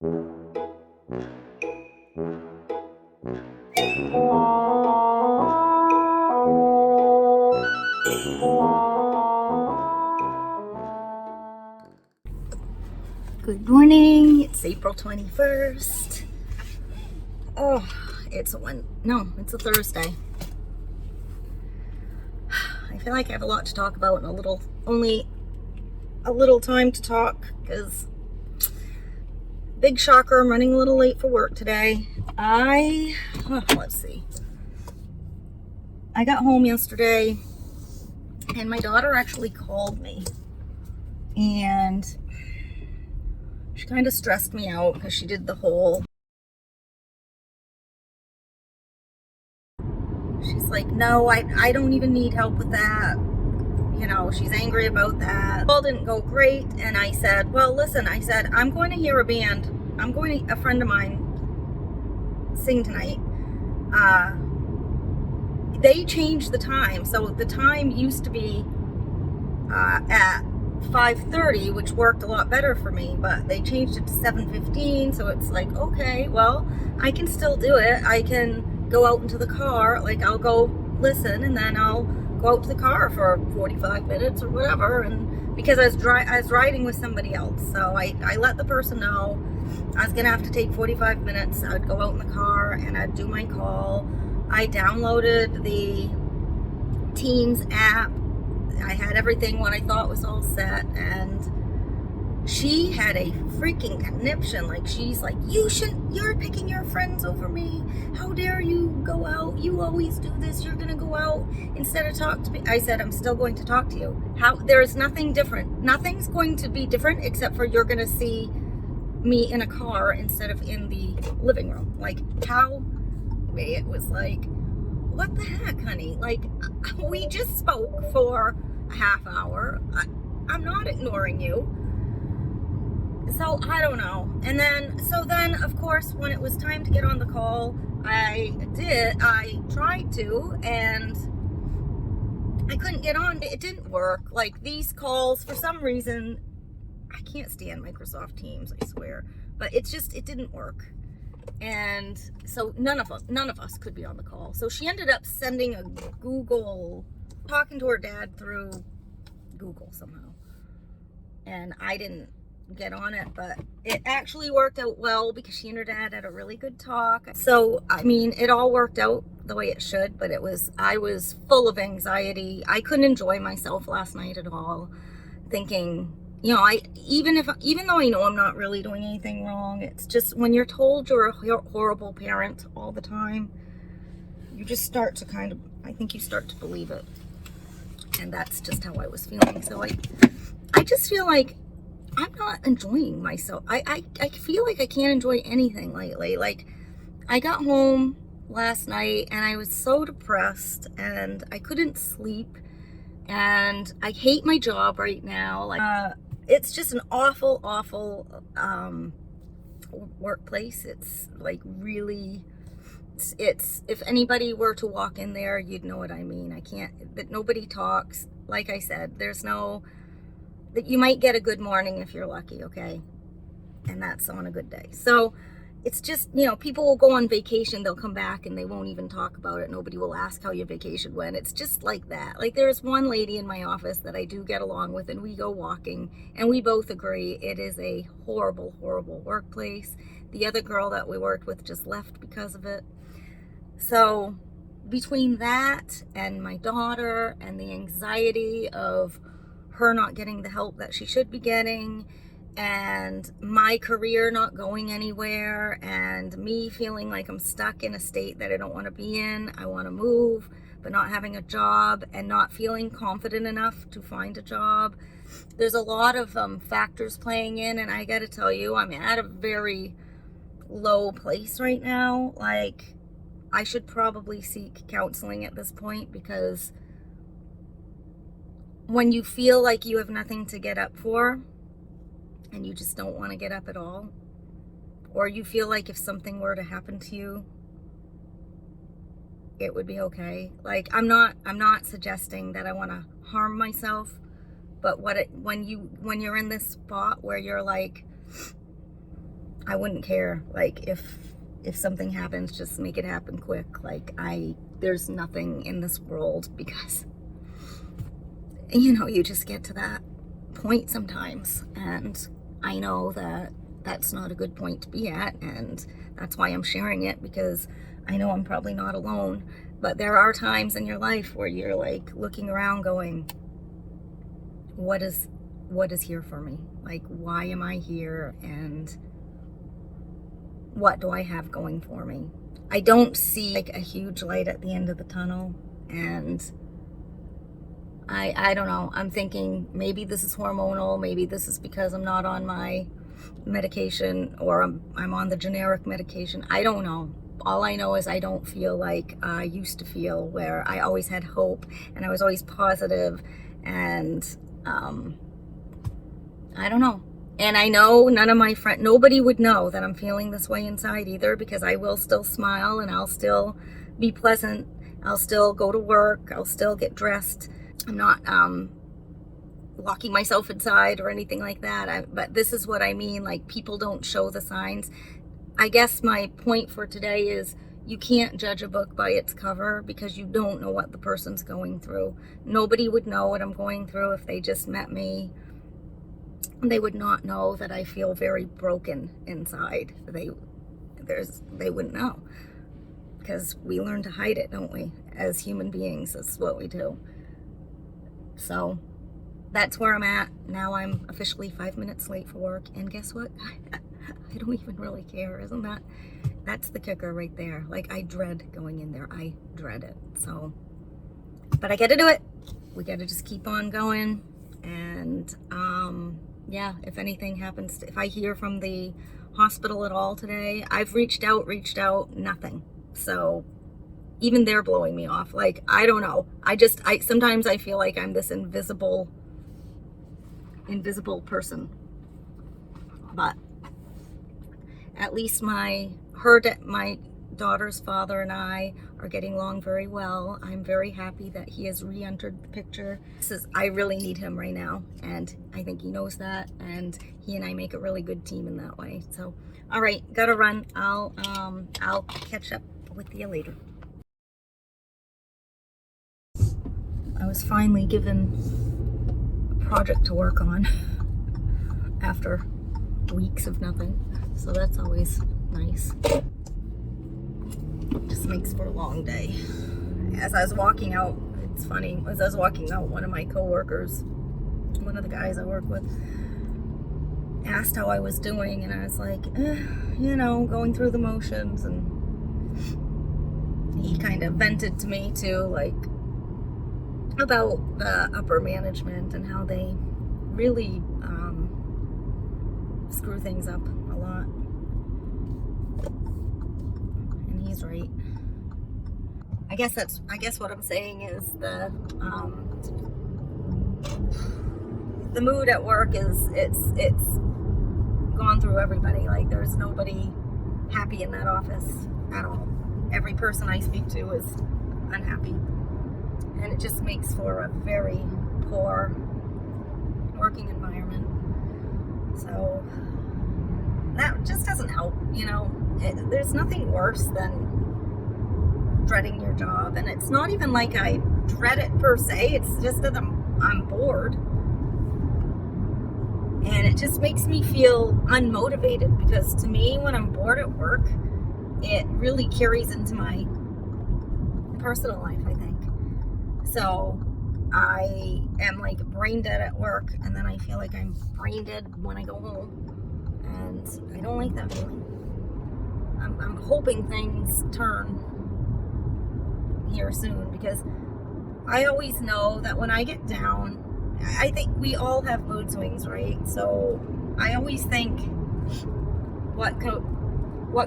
Good morning. It's April 21st. Oh, it's a Thursday. I feel like I have a lot to talk about and only a little time to talk because big shocker, I'm running a little late for work today. Let's see. I got home yesterday and my daughter actually called me and she kind of stressed me out because she did the whole, she's like, no, I don't even need help with that. You know, she's angry about that. All didn't go great. And I said, well, listen, I'm going to hear a band. A friend of mine sing tonight. They changed the time. So the time used to be at 5:30, which worked a lot better for me, but they changed it to 7:15. So it's like, okay, well, I can still do it. I can go out into the car. Like, I'll go listen and then I'll go out to the car for 45 minutes or whatever. And because I was riding with somebody else, so I let the person know I was gonna have to take 45 minutes. I'd go out in the car and I'd do my call. I downloaded the Teams app. I had everything what I thought was all set, and she had a freaking conniption. Like, she's like, you're picking your friends over me. How dare you go out? You always do this. You're gonna go out instead of talk to me. I said, I'm still going to talk to you. There's nothing different. Nothing's going to be different except for you're gonna see me in a car instead of in the living room. Like, it was like, what the heck, honey? Like, we just spoke for a half hour. I'm not ignoring you. So I don't know. And then of course, when it was time to get on the call, I tried to, and I couldn't get on. It didn't work. Like, these calls, for some reason, I can't stand Microsoft Teams, I swear, but it didn't work. And so none of us could be on the call. So she ended up sending a talking to her dad through Google somehow. And I didn't get on it, but it actually worked out well because she and her dad had a really good talk. So, I mean, it all worked out the way it should, but I was full of anxiety. I couldn't enjoy myself last night at all, thinking, you know, even though I know I'm not really doing anything wrong, it's just when you're told you're a horrible parent all the time, you just start to I think you start to believe it. And that's just how I was feeling. So I just feel like I'm not enjoying myself. I feel like I can't enjoy anything lately. Like, I got home last night and I was so depressed and I couldn't sleep, and I hate my job right now. Like, it's just an awful workplace. It's like, really, it's if anybody were to walk in there, you'd know what I mean. That nobody talks. Like I said, that you might get a good morning if you're lucky, okay? And that's on a good day. So it's just, you know, people will go on vacation, they'll come back and they won't even talk about it. Nobody will ask how your vacation went. It's just like that. Like, there's one lady in my office that I do get along with, and we go walking and we both agree it is a horrible workplace. The other girl that we worked with just left because of it. So between that and my daughter and the anxiety of her not getting the help that she should be getting, and my career not going anywhere, and me feeling like I'm stuck in a state that I don't want to be in. I want to move, but not having a job and not feeling confident enough to find a job. There's a lot of factors playing in, and I got to tell you, I'm at a very low place right now. Like, I should probably seek counseling at this point, because when you feel like you have nothing to get up for and you just don't want to get up at all, or you feel like if something were to happen to you, it would be okay. Like, I'm not suggesting that I want to harm myself, but when you're in this spot where you're like, I wouldn't care. Like, if something happens, just make it happen quick. Like, there's nothing in this world, because, you just get to that point sometimes. And I know that that's not a good point to be at. And that's why I'm sharing it, because I know I'm probably not alone. But there are times in your life where you're like looking around going, what is here for me? Like, why am I here? And what do I have going for me? I don't see like a huge light at the end of the tunnel. And I don't know. I'm thinking maybe this is hormonal. Maybe this is because I'm not on my medication, or I'm on the generic medication. I don't know. All I know is I don't feel like I used to feel, where I always had hope and I was always positive. And I don't know. And I know nobody would know that I'm feeling this way inside either, because I will still smile and I'll still be pleasant. I'll still go to work. I'll still get dressed. I'm not locking myself inside or anything like that. But this is what I mean. Like, people don't show the signs. I guess my point for today is, you can't judge a book by its cover, because you don't know what the person's going through. Nobody would know what I'm going through if they just met me. They would not know that I feel very broken inside. They wouldn't know, because we learn to hide it, don't we? As human beings, that's what we do. So that's where I'm at. Now I'm officially 5 minutes late for work. And guess what? I don't even really care. That's the kicker right there. Like, I dread going in there. I dread it. So, but I got to do it. We got to just keep on going. And, yeah, if anything happens, if I hear from the hospital at all today, I've reached out, nothing. So even they're blowing me off. Like, I don't know. Sometimes I feel like I'm this invisible person. But at least my daughter's father and I are getting along very well. I'm very happy that he has re-entered the picture. I really need him right now, and I think he knows that, and he and I make a really good team in that way. So, all right, gotta run. I'll catch up with you later. I was finally given a project to work on after weeks of nothing, so that's always nice. Just makes for a long day. As I was walking out, it's funny, as I was walking out, one of my coworkers, one of the guys I work with, asked how I was doing, and I was like, going through the motions. And he kind of vented to me too, like, about the upper management and how they really screw things up a lot. And he's right. I guess what I'm saying is the mood at work is it's gone through everybody. Like, there's nobody happy in that office at all. Every person I speak to is unhappy, and it just makes for a very poor working environment. So that just doesn't help, there's nothing worse than dreading your job. And it's not even like I dread it per se, it's just that I'm bored. And it just makes me feel unmotivated, because to me, when I'm bored at work, it really carries into my personal life, I think. So I am like brain dead at work, and then I feel like I'm brain dead when I go home. And I don't like that feeling. I'm hoping things turn here soon, because I always know that when I get down, I think we all have mood swings, right? So I always think what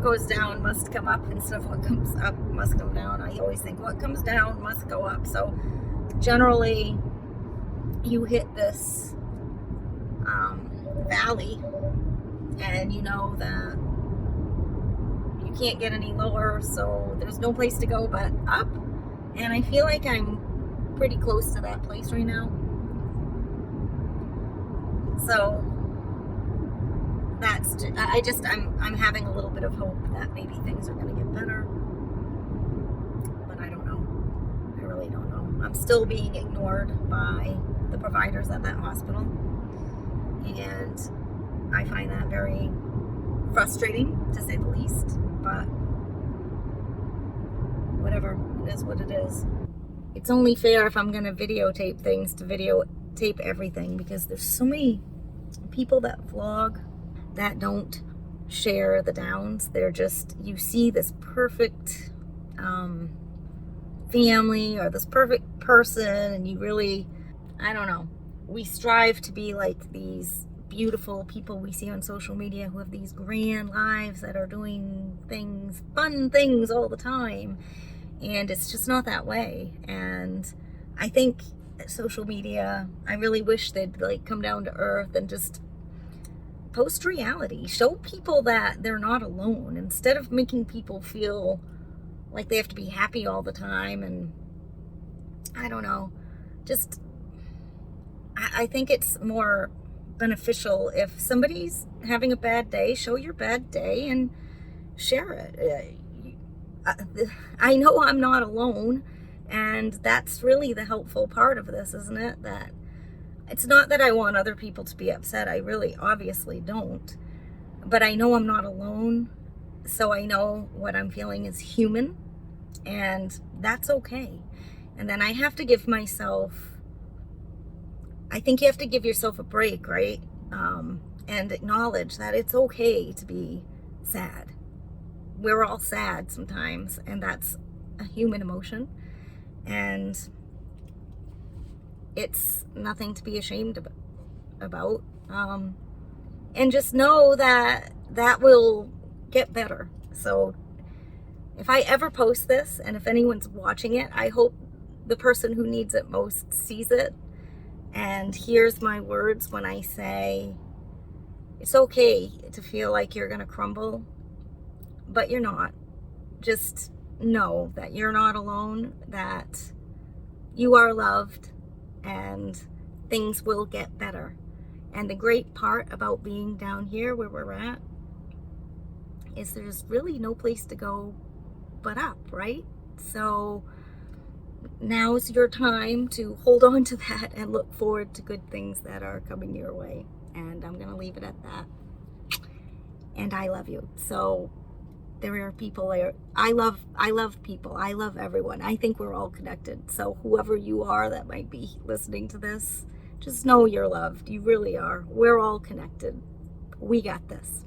goes down must come up instead of what comes up must come down. I always think what comes down must go up. So generally you hit this valley, and you know that you can't get any lower, so there's no place to go but up. And I feel like I'm pretty close to that place right now. So I'm having a little bit of hope that maybe things are going to get better, but I don't know. I really don't know. I'm still being ignored by the providers at that hospital, and I find that very frustrating, to say the least, but whatever, it is what it is. It's only fair if I'm going to videotape things to videotape everything, because there's so many people that vlog that don't share the downs. They're just, you see this perfect family or this perfect person, and you really, I don't know, we strive to be like these beautiful people we see on social media who have these grand lives that are doing things, fun things all the time, and it's just not that way. And I think social media, I really wish they'd like come down to earth and just post reality, show people that they're not alone, instead of making people feel like they have to be happy all the time. And I don't know, just I think it's more beneficial if somebody's having a bad day, show your bad day and share it. I know I'm not alone, and that's really the helpful part of this, isn't it? That it's not that I want other people to be upset. I really obviously don't. But I know I'm not alone. So I know what I'm feeling is human, and that's okay. And then I have to give myself, I think you have to give yourself a break, right? And acknowledge that it's okay to be sad. We're all sad sometimes, and that's a human emotion. And it's nothing to be ashamed about. And just know that that will get better. So if I ever post this, and if anyone's watching it, I hope the person who needs it most sees it and hears my words when I say it's okay to feel like you're going to crumble, but you're not. Just know that you're not alone, that you are loved, and things will get better. And the great part about being down here where we're at is there's really no place to go but up, right? So now's your time to hold on to that and look forward to good things that are coming your way. And I'm going to leave it at that. And I love you. So there are people there. I love people. I love everyone. I think we're all connected. So whoever you are that might be listening to this, just know you're loved. You really are. We're all connected. We got this.